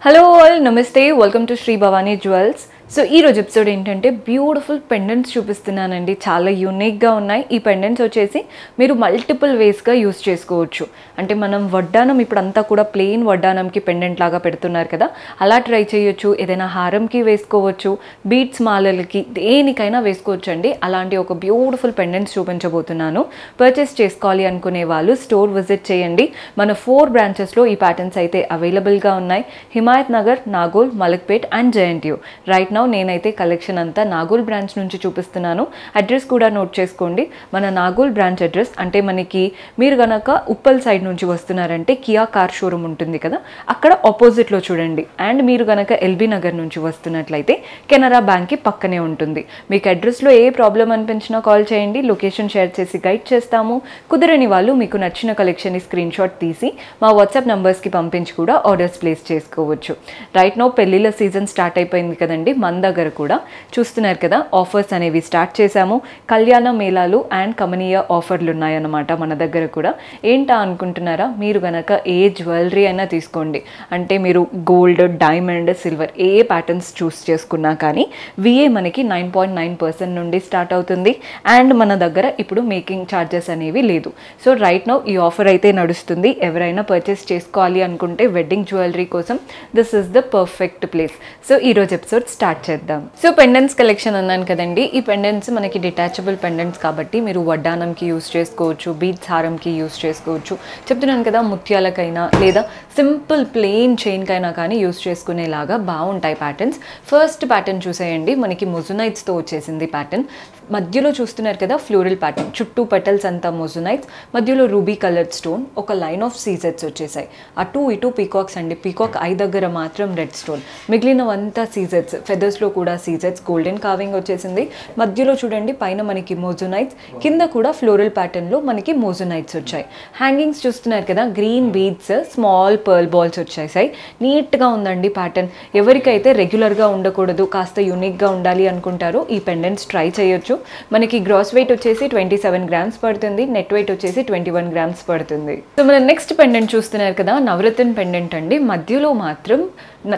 Hello all, Namaste, welcome to Sri Bhavani Jewels. So ఈ రోజు episode ఏంటంటే beautiful pendants చూపిస్తున్నానండి. చాలా యూనిక్గా ఉన్నాయి. ఈ పెండెంట్స్ వచ్చేసి మీరు మల్టిపుల్ వేస్గా యూస్ చేసుకోవచ్చు. అంటే మనం వడ్డానం ఇప్పుడు అంతా కూడా ప్లెయిన్ వడ్డానంకి పెండెంట్ లాగా పెడుతున్నారు కదా, అలా ట్రై చేయొచ్చు. ఏదైనా హారంకి వేసుకోవచ్చు, బీట్స్ మాలలకి దేనికైనా వేసుకోవచ్చు అండి. అలాంటి ఒక బ్యూటిఫుల్ పెండెంట్స్ చూపించబోతున్నాను. పర్చేస్ చేసుకోవాలి అనుకునే వాళ్ళు స్టోర్ విజిట్ చేయండి. మన 4 బ్రాంచెస్లో ఈ ప్యాటర్న్స్ అయితే అవైలబుల్గా ఉన్నాయి. హిమాయత్ నగర్, నాగోల్, మలక్పేట్ అండ్ జయంట్యూ. రైట్ నేనైతే కలెక్షన్ అంతా నాగోల్ బ్రాంచ్ నుంచి చూపిస్తున్నాను. అడ్రస్ కూడా నోట్ చేసుకోండి. మన నాగోల్ బ్రాంచ్ అడ్రస్ అంటే మనకి మీరు గనక ఉప్పల్ సైడ్ నుంచి వస్తున్నారంటే కియా కార్ షోరూమ్ ఉంటుంది కదా, అక్కడ ఆపోజిట్లో చూడండి. అండ్ మీరు గనక ఎల్బీ నగర్ నుంచి వస్తున్నట్లయితే కెనరా బ్యాంక్కి పక్కనే ఉంటుంది. మీకు అడ్రస్లో ఏ ప్రాబ్లం అనిపించినా కాల్ చేయండి, లొకేషన్ షేర్ చేసి గైడ్ చేస్తాము. కుదరని వాళ్ళు మీకు నచ్చిన కలెక్షన్ని స్క్రీన్ షాట్ తీసి మా వాట్సాప్ నంబర్స్కి పంపించి కూడా ఆర్డర్స్ ప్లేస్ చేసుకోవచ్చు. రైట్ నౌ పెళ్ళిళ్ళ సీజన్ స్టార్ట్ అయిపోయింది కదండి. మన దగ్గర కూడా చూస్తున్నారు కదా, ఆఫర్స్ అనేవి స్టార్ట్ చేశాము. కళ్యాణ మేళాలు అండ్ కమనీయ ఆఫర్లు ఉన్నాయన్నమాట మన దగ్గర కూడా. ఏంటా అనుకుంటున్నారా? మీరు కనుక ఏ జ్యువెలరీ అయినా తీసుకోండి, అంటే మీరు గోల్డ్, డైమండ్, సిల్వర్ ఏ ప్యాటర్న్స్ చూస్ చేసుకున్నా కానీ విఏ మనకి 9.9% నుండి స్టార్ట్ అవుతుంది. అండ్ మన దగ్గర ఇప్పుడు మేకింగ్ ఛార్జెస్ అనేవి లేదు. సో రైట్ నౌ ఈ ఆఫర్ అయితే నడుస్తుంది. ఎవరైనా పర్చేస్ చేసుకోవాలి అనుకుంటే వెడ్డింగ్ జ్యువెలరీ కోసం this is the perfect place. So ఈరోజు ఎపిసోడ్ స్టార్ట్ చేద్దాం. సో పెండెంట్స్ కలెక్షన్ అన్నాను కదండి. ఈ పెండెంట్స్ మనకి డిటాచబుల్ పెండెంట్స్ కాబట్టి మీరు వడ్డానంకి యూస్ చేసుకోవచ్చు, బీట్స్ హారంకి యూస్ చేసుకోవచ్చు. చెప్తున్నాను కదా, ముత్యాలకైనా లేదా సింపుల్ ప్లెయిన్ చైన్కైనా కానీ యూస్ చేసుకునేలాగా బాగుంటాయి ప్యాటర్న్స్. ఫస్ట్ ప్యాటర్న్ చూసేయండి, మనకి మొజునైట్స్తో వచ్చేసింది ప్యాటర్న్. మధ్యలో చూస్తున్నారు కదా ఫ్లోరల్ ప్యాటర్న్, చుట్టూ పెటల్స్ అంతా మొజునైట్స్, మధ్యలో రూబీ కలర్డ్ స్టోన్, ఒక లైన్ ఆఫ్ సీజెట్స్ వచ్చేసాయి. అటు ఇటు పీకాక్స్ అండి. పీకాక్ ఐ దగ్గర మాత్రం రెడ్ స్టోన్, మిగిలినవంతా సీజెట్స్. ఫెదర్స్లో కూడా సీజెట్స్, గోల్డెన్ కార్వింగ్ వచ్చేసింది. మధ్యలో చూడండి పైన మనకి మోజునైట్స్, కింద కూడా ఫ్లోరల్ ప్యాటర్న్లో మనకి మోజునైట్స్ వచ్చాయి. హ్యాంగింగ్స్ చూస్తున్నారు కదా, green beads, small pearl balls వచ్చేసాయి. నీట్గా ఉందండి ప్యాటర్న్. ఎవరికైతే రెగ్యులర్గా ఉండకూడదు, కాస్త యూనిక్గా ఉండాలి అనుకుంటారో ఈ పెండెంట్స్ ట్రై చేయొచ్చు. మనకి గ్రాస్ వెయిట్ వచ్చేసి 27 గ్రామ్స్ పడుతుంది, నెట్ వెయిట్ వచ్చేసి 21 గ్రామ్స్ పడుతుంది. సో మన నెక్స్ట్ పెండెంట్ చూస్తున్నారు కదా, నవరత్న పెండెంట్ అండి. మధ్యలో మాత్రం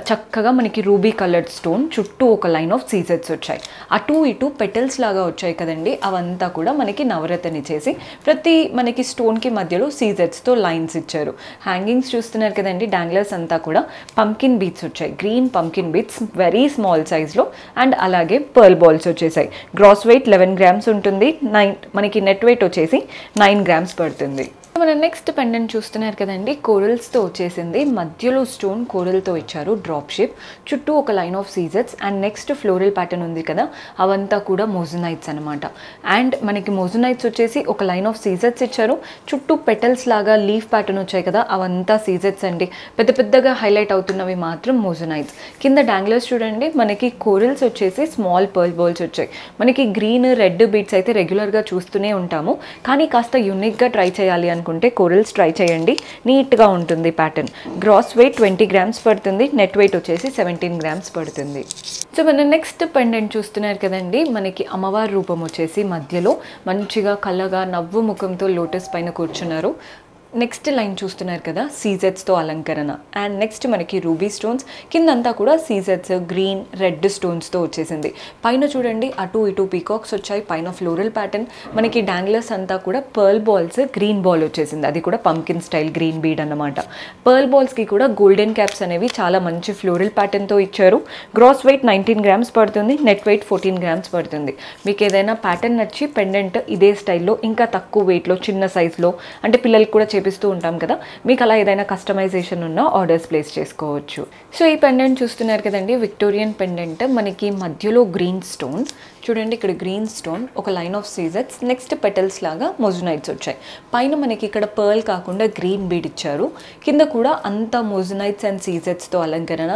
చక్కగా మనకి రూబీ కలర్డ్ స్టోన్, చుట్టూ ఒక లైన్ ఆఫ్ సీజెట్స్ వచ్చాయి. అటు ఇటు పెటల్స్ లాగా వచ్చాయి కదండి, అవంతా కూడా మనకి నవరత్న చేసి ప్రతి మనకి స్టోన్కి మధ్యలో సీజెట్స్తో లైన్స్ ఇచ్చారు. హ్యాంగింగ్స్ చూస్తున్నారు కదండి, డాంగ్లర్స్ అంతా కూడా పంకిన్ బీట్స్ వచ్చాయి. Green pumpkin beats very small సైజ్లో. అండ్ అలాగే పర్ల్ బాల్స్ వచ్చేసాయి. గ్రాస్ వెయిట్ 11 గ్రామ్స్ ఉంటుంది. మనకి నెట్ వెయిట్ వచ్చేసి 9 గ్రామ్స్ పడుతుంది. మన నెక్స్ట్ పెండెంట్ చూస్తున్నారు కదండి, కోరల్స్తో వచ్చేసింది. మధ్యలో స్టోన్ కోరల్తో ఇచ్చారు, డ్రాప్ షేప్, చుట్టూ ఒక లైన్ ఆఫ్ సీజెట్స్. అండ్ నెక్స్ట్ ఫ్లోరల్ ప్యాటర్న్ ఉంది కదా, అవంతా కూడా మోజునైట్స్ అనమాట. అండ్ మనకి మోజునైట్స్ వచ్చేసి ఒక లైన్ ఆఫ్ సీజెట్స్ ఇచ్చారు, చుట్టూ పెటల్స్ లాగా లీఫ్ ప్యాటర్న్ వచ్చాయి కదా, అవంతా సీజెట్స్ అండి. పెద్ద పెద్దగా హైలైట్ అవుతున్నవి మాత్రం మోజునైట్స్. కింద డాంగ్లర్స్ చూడండి, మనకి కోరల్స్ వచ్చేసి స్మాల్ పర్ల్ బాల్స్ వచ్చాయి. మనకి గ్రీన్, రెడ్ బీట్స్ అయితే రెగ్యులర్గా చూస్తూనే ఉంటాము, కానీ కాస్త యూనిక్గా ట్రై చేయాలి అనుకుంటే కోరల్స్ ట్రై చేయండి. నీట్గా ఉంటుంది ప్యాటర్న్. గ్రాస్ వెయిట్ 20 గ్రామ్స్ పడుతుంది, నెట్ వెయిట్ వచ్చేసి 17 గ్రామ్స్ పడుతుంది. సో మన నెక్స్ట్ పెండెంట్ చూస్తున్నారు కదండి, మనకి అమ్మవారి రూపం వచ్చేసి మధ్యలో మంచిగా కళ్ళగా నవ్వు ముఖంతో లోటస్ పైన కూర్చున్నారు. నెక్స్ట్ లైన్ చూస్తున్నారు కదా, సీజెట్స్తో అలంకరణ. అండ్ నెక్స్ట్ మనకి రూబీ స్టోన్స్, కిందంతా కూడా సీజెట్స్, గ్రీన్, రెడ్ స్టోన్స్తో వచ్చేసింది. పైన చూడండి అటు ఇటు పీకాక్స్ వచ్చాయి, పైన ఫ్లోరల్ ప్యాటర్న్. మనకి డాంగ్లర్స్ అంతా కూడా పర్ల్ బాల్స్, గ్రీన్ బాల్ వచ్చేసింది, అది కూడా పంకిన్ స్టైల్ గ్రీన్ బీడ్ అన్నమాట. పర్ల్ బాల్స్కి కూడా గోల్డెన్ క్యాప్స్ అనేవి చాలా మంచి ఫ్లోరల్ ప్యాటర్న్తో ఇచ్చారు. గ్రాస్ వెయిట్ 19 గ్రామ్స్ పడుతుంది, నెట్ వెయిట్ 14 గ్రామ్స్ పడుతుంది. మీకు ఏదైనా ప్యాటర్న్ నచ్చి పెండెంట్ ఇదే స్టైల్లో ఇంకా తక్కువ వెయిట్లో చిన్న సైజ్లో, అంటే పిల్లలకి కూడా చేపిస్తూ ఉంటాం కదా, మీకు అలా ఏదైనా కస్టమైజేషన్ ఉన్నా ఆర్డర్స్ ప్లేస్ చేసుకోవచ్చు. సో ఈ పెండెంట్ చూస్తున్నారు కదండి, విక్టోరియన్ పెండెంట్. మనకి మధ్యలో గ్రీన్ స్టోన్ చూడండి, ఇక్కడ గ్రీన్ స్టోన్, ఒక లైన్ ఆఫ్ సీజెట్స్, నెక్స్ట్ పెటల్స్ లాగా మోజునైట్స్ వచ్చాయి. పైన మనకి ఇక్కడ పర్ల్ కాకుండా గ్రీన్ బీడ్ ఇచ్చారు. కింద కూడా అంతా మోజునైట్స్ అండ్ సీజెట్స్తో అలంకరణ.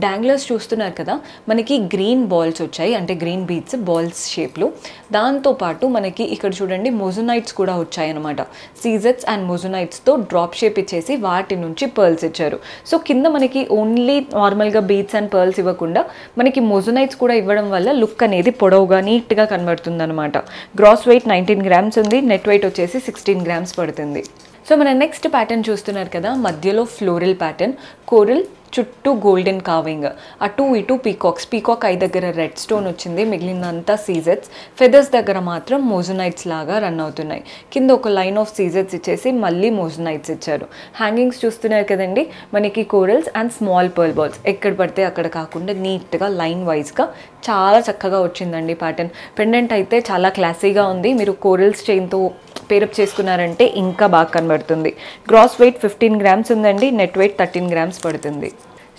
డాంగ్లర్స్ చూస్తున్నారు కదా, మనకి గ్రీన్ బాల్స్ వచ్చాయి, అంటే గ్రీన్ బీడ్స్ బాల్స్ షేప్లో. దాంతోపాటు మనకి ఇక్కడ చూడండి మోజునైట్స్ కూడా వచ్చాయి అనమాట. సీజెట్స్ అండ్ మోజునైట్స్తో డ్రాప్ షేప్ ఇచ్చేసి వాటి నుంచి పర్ల్స్ ఇచ్చారు. సో కింద మనకి ఓన్లీ నార్మల్గా బీడ్స్ అండ్ పర్ల్స్ ఇవ్వకుండా మనకి మోజునైట్స్ కూడా ఇవ్వడం వల్ల లుక్ అనేది పొడవుగా నీట్గా కనబడుతుంది అనమాట. గ్రాస్ వెయిట్ 19 గ్రామ్స్ ఉంది, నెట్ వెయిట్ వచ్చేసి 16 గ్రామ్స్ పడుతుంది. సో మన నెక్స్ట్ ప్యాటర్న్ చూస్తున్నారు కదా, మధ్యలో ఫ్లోరల్ ప్యాటర్న్, కోరల్, చుట్టూ గోల్డెన్ కావింగ్, అటు ఇటు పీకాక్ ఐ దగ్గర రెడ్ స్టోన్ వచ్చింది, మిగిలినంతా సీజెట్స్, ఫెదర్స్ దగ్గర మాత్రం మోజనైట్స్ లాగా రన్ అవుతున్నాయి. కింద ఒక లైన్ ఆఫ్ సీజెట్స్ ఇచ్చేసి మళ్ళీ మోజనైట్స్ ఇచ్చారు. హ్యాంగింగ్స్ చూస్తున్నారు కదండి, మనకి corals and small pearl balls ఎక్కడ పడితే అక్కడ కాకుండా నీట్గా లైన్ వైజ్గా చాలా చక్కగా వచ్చిందండి ప్యాటర్న్. పెండెంట్ అయితే చాలా క్లాసీగా ఉంది. మీరు కోరల్స్ చైన్తో పేరప్ చేసుకున్నారంటే ఇంకా బాగా కనబడుతుంది. గ్రాస్ వెయిట్ 15 grams ఉందండి, నెట్ వెయిట్ 13 grams పడుతుంది.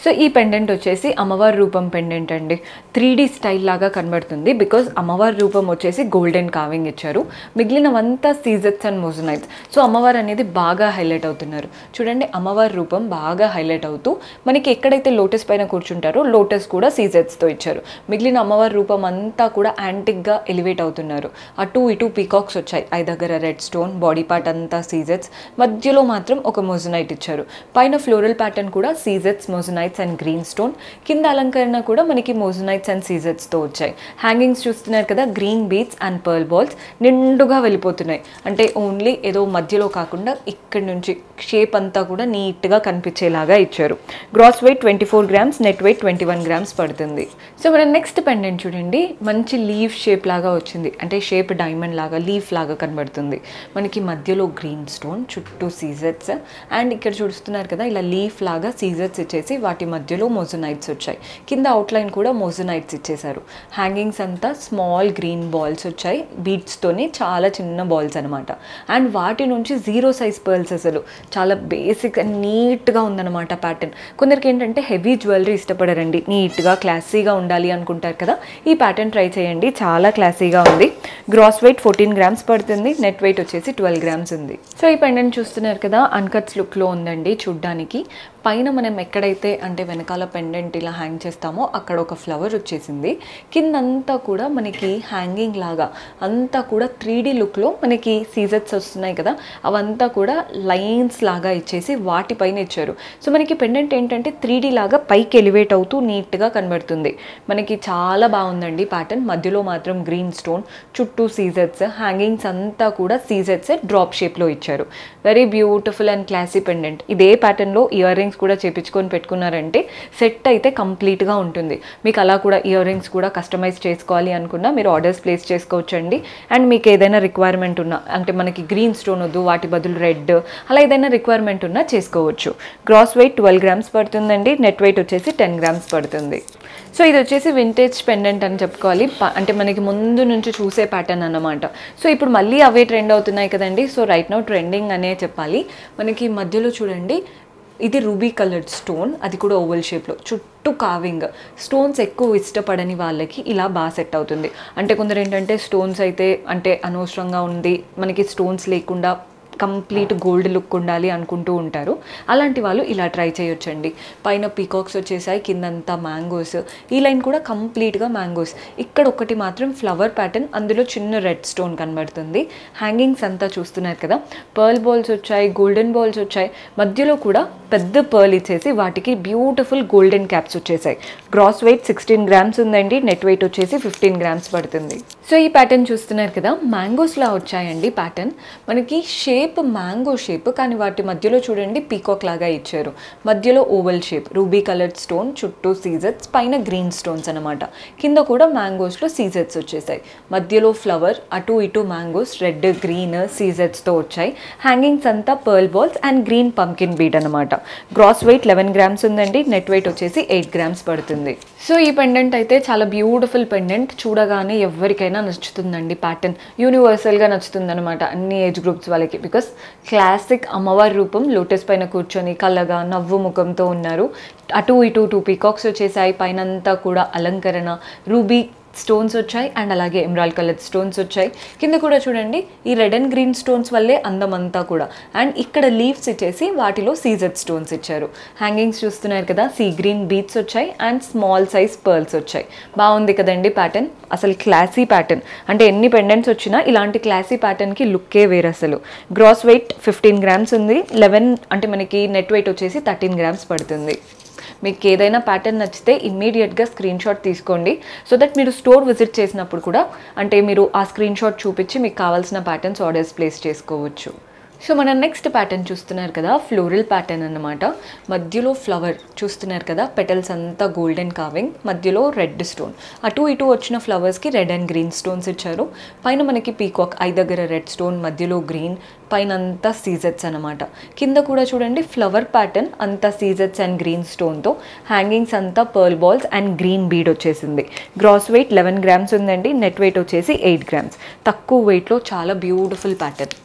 సో ఈ పెండెంట్ వచ్చేసి అమ్మవారి రూపం పెండెంట్ అండి. 3D స్టైల్ లాగా కనబడుతుంది బికాజ్ అమ్మవారి రూపం వచ్చేసి గోల్డెన్ కావింగ్ ఇచ్చారు, మిగిలినవంతా సీజెట్స్ అండ్ మోజనైట్స్. సో అమ్మవారు అనేది బాగా హైలైట్ అవుతున్నారు. చూడండి అమ్మవారి రూపం బాగా హైలైట్ అవుతూ మనకి ఎక్కడైతే లోటస్ పైన కూర్చుంటారో లోటస్ కూడా సీజెట్స్తో ఇచ్చారు. మిగిలిన అమ్మవారి రూపం అంతా కూడా యాంటిక్గా ఎలివేట్ అవుతున్నారు. అటు ఇటు పీకాక్స్ వచ్చాయి, ఐ దగ్గర రెడ్ స్టోన్, బాడీ పార్ట్ అంతా సీజెట్స్, మధ్యలో మాత్రం ఒక మోజనైట్ ఇచ్చారు. పైన ఫ్లోరల్ ప్యాటర్న్ కూడా సీజెట్స్, మోజనైట్స్ అండ్ గ్రీన్ స్టోన్, కింద అలంకరణ కూడా మనకి మోజనైట్స్ అండ్ సీజెట్స్తో వచ్చాయి. హ్యాంగింగ్స్ చూస్తున్నారు కదా, green beads and pearl balls నిండుగా వెళ్ళిపోతున్నాయి. అంటే ఓన్లీ ఏదో మధ్యలో కాకుండా ఇక్కడి నుంచి షేప్ అంతా కూడా నీట్గా కనిపించేలాగా ఇచ్చారు. Gross weight 24 grams, net weight 21 grams పడుతుంది. సో మన నెక్స్ట్ పెండెంట్ చూడండి, మంచి లీఫ్ షేప్ లాగా వచ్చింది, అంటే షేప్ డైమండ్ లాగా లీఫ్ లాగా కనబడుతుంది. మనకి మధ్యలో గ్రీన్ స్టోన్, చుట్టూ సీజెట్స్, అండ్ ఇక్కడ చూస్తున్నారు కదా ఇలా లీఫ్ లాగా సీజెట్స్ ఇచ్చేసి వాటి మధ్యలో మోజనైట్స్ వచ్చాయి. కింద అవుట్లైన్ కూడా మోజనైట్స్ ఇచ్చేసారు. హ్యాంగింగ్స్ అంతా స్మాల్ గ్రీన్ బాల్స్ వచ్చాయి, బీడ్స్తోనే చాలా చిన్న బాల్స్ అనమాట. అండ్ వాటి నుంచి 0 size పర్ల్స్, అసలు చాలా బేసిక్ అండ్ నీట్గా ఉందన్నమాట ప్యాటర్న్. కొందరికి ఏంటంటే హెవీ జ్యువెలరీ ఇష్టపడరండి, నీట్గా క్లాసీగా ఉండాలి అనుకుంటారు కదా, ఈ ప్యాటర్న్ ట్రై చేయండి, చాలా క్లాసీగా ఉంది. గ్రాస్ వెయిట్ 14 grams పడుతుంది, నెట్ వెయిట్ వచ్చేసి 12 grams ఉంది. సో ఈ పెండెంట్ చూస్తున్నారు కదా, అన్కట్స్ లుక్లో ఉందండి చూడ్డానికి. పైన మనం ఎక్కడైతే అంటే వెనకాల పెండెంట్ ఇలా హ్యాంగ్ చేస్తామో అక్కడ ఒక ఫ్లవర్ వచ్చేసింది. కిందంతా కూడా మనకి హ్యాంగింగ్ లాగా అంతా కూడా 3D లుక్లో మనకి సీజెట్స్ వస్తున్నాయి కదా, అవంతా కూడా లైన్స్ లాగా ఇచ్చేసి వాటిపైన ఇచ్చారు. సో మనకి పెండెంట్ ఏంటంటే 3D లాగా పైకి ఎలివేట్ అవుతూ నీట్గా కనబడుతుంది. మనకి చాలా బాగుందండి ప్యాటర్న్. మధ్యలో మాత్రం గ్రీన్ స్టోన్, చుట్టూ సీజెట్స్, హ్యాంగింగ్స్ అంతా కూడా సీజెట్స్ డ్రాప్ షేప్లో ఇచ్చారు. Very beautiful and classy pendant. ఇదే ప్యాటర్న్లో ఇయర్ రింగ్స్ కూడా చేపించుకొని పెట్టుకున్నారంటే సెట్ అయితే కంప్లీట్గా ఉంటుంది. మీకు అలా కూడా ఇయర్ రింగ్స్ కూడా కస్టమైజ్ చేసుకోవాలి అనుకున్నా మీరు ఆర్డర్స్ ప్లేస్ చేసుకోవచ్చండి. అండ్ మీకు ఏదైనా రిక్వైర్మెంట్ ఉన్నా, అంటే మనకి గ్రీన్ స్టోన్ వద్దు వాటి బదులు రెడ్, అలా ఏదైనా రిక్వైర్మెంట్ ఉన్నా చేసుకోవచ్చు. గ్రాస్ వెయిట్ 12 grams పడుతుందండి, నెట్ వెయిట్ వచ్చేసి 10 grams పడుతుంది. సో ఇది వచ్చేసి వింటేజ్ పెండెంట్ అని చెప్పుకోవాలి, అంటే మనకి ముందు నుంచి చూసే ప్యాటర్న్ అన్నమాట. సో ఇప్పుడు మళ్ళీ అవే ట్రెండ్ అవుతున్నాయి కదండి, సో రైట్ నౌ ట్రెండింగ్ అనే చెప్పాలి. మనకి మధ్యలో చూడండి, ఇది రూబీ కలర్డ్ స్టోన్, అది కూడా ఓవల్ షేప్లో, చుట్టూ కావింగ్. స్టోన్స్ ఎక్కువ ఇష్టపడని వాళ్ళకి ఇలా బాగా సెట్ అవుతుంది. అంటే కొందరు ఏంటంటే స్టోన్స్ అయితే అంటే అనవసరంగా ఉంది, మనకి స్టోన్స్ లేకుండా కంప్లీట్ గోల్డ్ లుక్ ఉండాలి అనుకుంటూ ఉంటారు. అలాంటి వాళ్ళు ఇలా ట్రై చేయొచ్చండి. పైన పీకాక్స్ వచ్చేసాయి, కిందంతా మ్యాంగోస్, ఈ లైన్ కూడా కంప్లీట్గా మ్యాంగోస్. ఇక్కడ ఒకటి మాత్రం ఫ్లవర్ ప్యాటర్న్, అందులో చిన్న రెడ్ స్టోన్ కనబడుతుంది. హ్యాంగింగ్స్ అంతా చూస్తున్నారు కదా, పర్ల్ బాల్స్ వచ్చాయి, గోల్డెన్ బాల్స్ వచ్చాయి, మధ్యలో కూడా పెద్ద పర్ల్ ఇచ్చేసి వాటికి బ్యూటిఫుల్ గోల్డెన్ క్యాప్స్ వచ్చేసాయి. గ్రాస్ వెయిట్ 16 grams ఉందండి, నెట్ వెయిట్ వచ్చేసి 15 grams పడుతుంది. సో ఈ ప్యాటర్న్ చూస్తున్నారు కదా, మ్యాంగోస్లా వచ్చాయండి ప్యాటర్న్. మనకి షేప్ మ్యాంగో షేప్, కానీ వాటి మధ్యలో చూడండి పీకాక్ లాగా ఇచ్చారు. మధ్యలో oval shape, ruby coloured stone, చుట్టూ సీజెట్స్, పైన గ్రీన్ స్టోన్స్ అనమాట. కింద కూడా మ్యాంగోస్లో సీజెట్స్ వచ్చేసాయి. మధ్యలో ఫ్లవర్, అటు ఇటు మ్యాంగోస్, రెడ్ గ్రీన్ సీజెట్స్తో వచ్చాయి. హ్యాంగింగ్స్ అంతా pearl balls and green pumpkin bead అనమాట. గ్రాస్ వెయిట్ 11 grams ఉందండి, నెట్ వెయిట్ వచ్చేసి 8 grams పడుతుంది. సో ఈ పెండెంట్ అయితే చాలా బ్యూటిఫుల్ పెండెంట్, చూడగానే ఎవరికైనా నచ్చుతుందండి. ప్యాటర్న్ యూనివర్సల్గా నచ్చుతుంది అనమాట అన్ని ఏజ్ గ్రూప్స్ వాళ్ళకి. బికాస్ క్లాసిక్ అమ్మవారి రూపం లోటస్ పైన కూర్చొని కళ్ళగా నవ్వు ముఖంతో ఉన్నారు. అటు ఇటు 2 పీకాక్స్ వచ్చేసాయి, పైనంతా కూడా అలంకరణ రూబీ స్టోన్స్ వచ్చాయి అండ్ అలాగే ఎమరాల్డ్ కలర్ స్టోన్స్ వచ్చాయి. కింద కూడా చూడండి ఈ రెడ్ అండ్ గ్రీన్ స్టోన్స్ వల్లే అందం అంతా కూడా. అండ్ ఇక్కడ లీవ్స్ ఇచ్చేసి వాటిలో సీజెడ్ స్టోన్స్ ఇచ్చారు. హ్యాంగింగ్స్ చూస్తున్నారు కదా, సీ గ్రీన్ బీట్స్ వచ్చాయి అండ్ స్మాల్ సైజ్ పర్ల్స్ వచ్చాయి. బాగుంది కదండి ప్యాటర్న్, అసలు క్లాసీ ప్యాటర్న్. అంటే ఎన్ని పెండెంట్స్ వచ్చినా ఇలాంటి క్లాసీ ప్యాటర్న్కి లుక్కే వేరు అసలు. గ్రాస్ వెయిట్ 15 grams ఉంది, 11 అంటే మనకి నెట్ వెయిట్ వచ్చేసి 13 grams పడుతుంది. మీకు ఏదైనా ప్యాటర్న్ నచ్చితే ఇమ్మీడియట్గా స్క్రీన్ షాట్ తీసుకోండి, సో దట్ మీరు స్టోర్ విజిట్ చేసినప్పుడు కూడా అంటే మీరు ఆ స్క్రీన్ షాట్ చూపించి మీకు కావాల్సిన ప్యాటర్న్స్ ఆర్డర్స్ ప్లేస్ చేసుకోవచ్చు. సో మన నెక్స్ట్ ప్యాటర్న్ చూస్తున్నారు కదా, ఫ్లోరల్ ప్యాటర్న్ అన్నమాట. మధ్యలో ఫ్లవర్ చూస్తున్నారు కదా, పెటల్స్ అంతా గోల్డెన్ కార్వింగ్, మధ్యలో రెడ్ స్టోన్. అటు ఇటు వచ్చిన ఫ్లవర్స్కి రెడ్ అండ్ గ్రీన్ స్టోన్స్ ఇచ్చారు. పైన మనకి పీకాక్ ఐ దగ్గర రెడ్ స్టోన్, మధ్యలో గ్రీన్, పైన అంతా సీజెట్స్ అనమాట. కింద కూడా చూడండి ఫ్లవర్ ప్యాటర్న్ అంతా సీజెట్స్ అండ్ గ్రీన్ స్టోన్తో, హ్యాంగింగ్స్ అంతా pearl balls and green bead వచ్చేసింది. గ్రాస్ వెయిట్ 11 grams ఉందండి, నెట్ వెయిట్ వచ్చేసి 8 grams. తక్కువ వెయిట్లో చాలా బ్యూటిఫుల్ ప్యాటర్న్.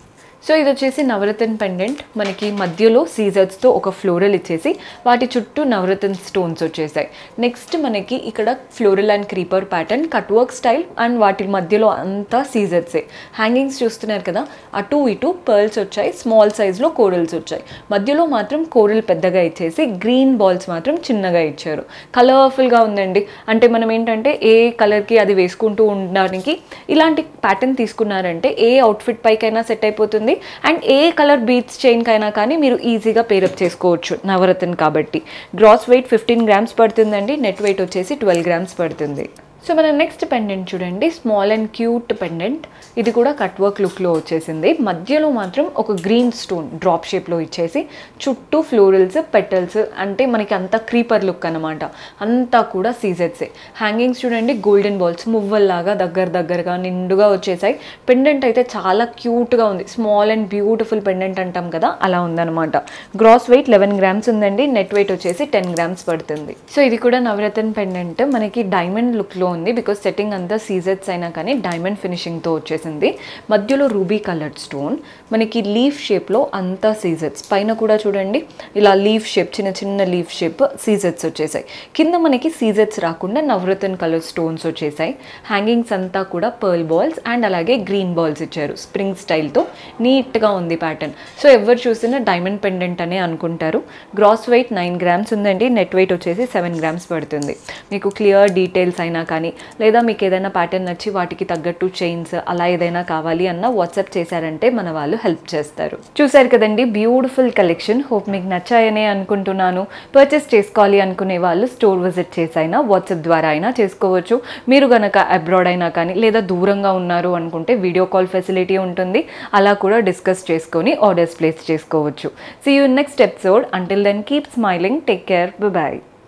సో ఇది వచ్చేసి నవరత్న పెండెంట్. మనకి మధ్యలో సీజర్స్తో ఒక ఫ్లోరల్ ఇచ్చేసి వాటి చుట్టూ నవరత్న స్టోన్స్ వచ్చేసాయి. నెక్స్ట్ మనకి ఇక్కడ floral and creeper pattern, cut work style and వాటి మధ్యలో అంతా సీజర్సే. హ్యాంగింగ్స్ చూస్తున్నారు కదా, అటు ఇటు పర్ల్స్ వచ్చాయి, స్మాల్ సైజ్లో కోరల్స్ వచ్చాయి. మధ్యలో మాత్రం కోరల్ పెద్దగా ఇచ్చేసి గ్రీన్ బాల్స్ మాత్రం చిన్నగా ఇచ్చారు. కలర్ఫుల్గా ఉందండి. అంటే మనం ఏంటంటే ఏ కలర్కి అది వేసుకుంటూ ఉండడానికి ఇలాంటి ప్యాటర్న్ తీసుకున్నారంటే ఏ అవుట్ఫిట్ పైకైనా సెట్ అయిపోతుంది. And A colour beads chain కైనా కానీ మీరు ఈజీగా పేరప్ చేసుకోవచ్చు నవరత్న కాబట్టి. గ్రాస్ వెయిట్ 15 grams పడుతుందండి, నెట్ వెయిట్ వచ్చేసి 12 grams పడుతుంది. సో మన నెక్స్ట్ పెండెంట్ చూడండి, స్మాల్ అండ్ క్యూట్ పెండెంట్. ఇది కూడా కట్ వర్క్ లుక్లో వచ్చేసింది. మధ్యలో మాత్రం ఒక గ్రీన్ స్టోన్ డ్రాప్ షేప్లో ఇచ్చేసి చుట్టూ ఫ్లోరల్స్, పెటల్స్, అంటే మనకి అంతా క్రీపర్ లుక్ అనమాట. అంతా కూడా సీజెట్సే. హ్యాంగింగ్స్ చూడండి గోల్డెన్ బాల్స్ మువ్వల్లాగా దగ్గరగా నిండుగా వచ్చేసాయి. పెండెంట్ అయితే చాలా క్యూట్గా ఉంది. స్మాల్ అండ్ బ్యూటిఫుల్ పెండెంట్ అంటాం కదా, అలా ఉందన్నమాట. గ్రాస్ వెయిట్ 11 grams ఉందండి, నెట్ వెయిట్ వచ్చేసి 10 grams పడుతుంది. సో ఇది కూడా నవరత్న పెండెంట్. మనకి డైమండ్ లుక్లో ఉంది, బికాస్ సెట్టింగ్ అంతా సీజెట్స్ అయినా కానీ డైమండ్ ఫినిషింగ్తో వచ్చేసింది. మధ్యలో రూబీ కలర్డ్ స్టోన్, మనకి లీఫ్ షేప్లో అంతా సీజెట్స్. పైన కూడా చూడండి ఇలా లీఫ్ షేప్, చిన్న లీఫ్ షేప్ సీజెట్స్ వచ్చేసాయి. కింద మనకి సీజెట్స్ రాకుండా నవరత్న కలర్ స్టోన్స్ వచ్చేసాయి. హ్యాంగింగ్స్ అంతా కూడా పర్ల్ బాల్స్ అండ్ అలాగే గ్రీన్ బాల్స్ ఇచ్చారు. స్ప్రింగ్ స్టైల్తో నీట్గా ఉంది ప్యాటర్న్. సో ఎవరు చూసినా డైమండ్ పెండెంట్ అనే అనుకుంటారు. గ్రాస్ వెయిట్ 9 grams ఉందండి, నెట్ వెయిట్ వచ్చేసి 7 grams పడుతుంది. మీకు క్లియర్ డీటెయిల్స్ అయినా కానీ లేదా మీకు ఏదైనా ప్యాటర్న్ నచ్చి వాటికి తగ్గట్టు చైన్స్ అలా ఏదైనా కావాలి అన్న వాట్సాప్ చేశారంటే మన వాళ్ళు హెల్ప్ చేస్తారు. చూసారు కదండి బ్యూటిఫుల్ కలెక్షన్. హోప్ మీకు నచ్చాయనే అనుకుంటున్నాను. పర్చేస్ చేసుకోవాలి అనుకునే వాళ్ళు స్టోర్ విజిట్ చేసైనా వాట్సాప్ ద్వారా అయినా చేసుకోవచ్చు. మీరు కనుక అబ్రాడ్ అయినా కానీ లేదా దూరంగా ఉన్నారు అనుకుంటే వీడియో కాల్ ఫెసిలిటీ ఉంటుంది, అలా కూడా డిస్కస్ చేసుకొని ఆర్డర్స్ ప్లేస్ చేసుకోవచ్చు. See you next episode. Until then keep smiling, take care, by.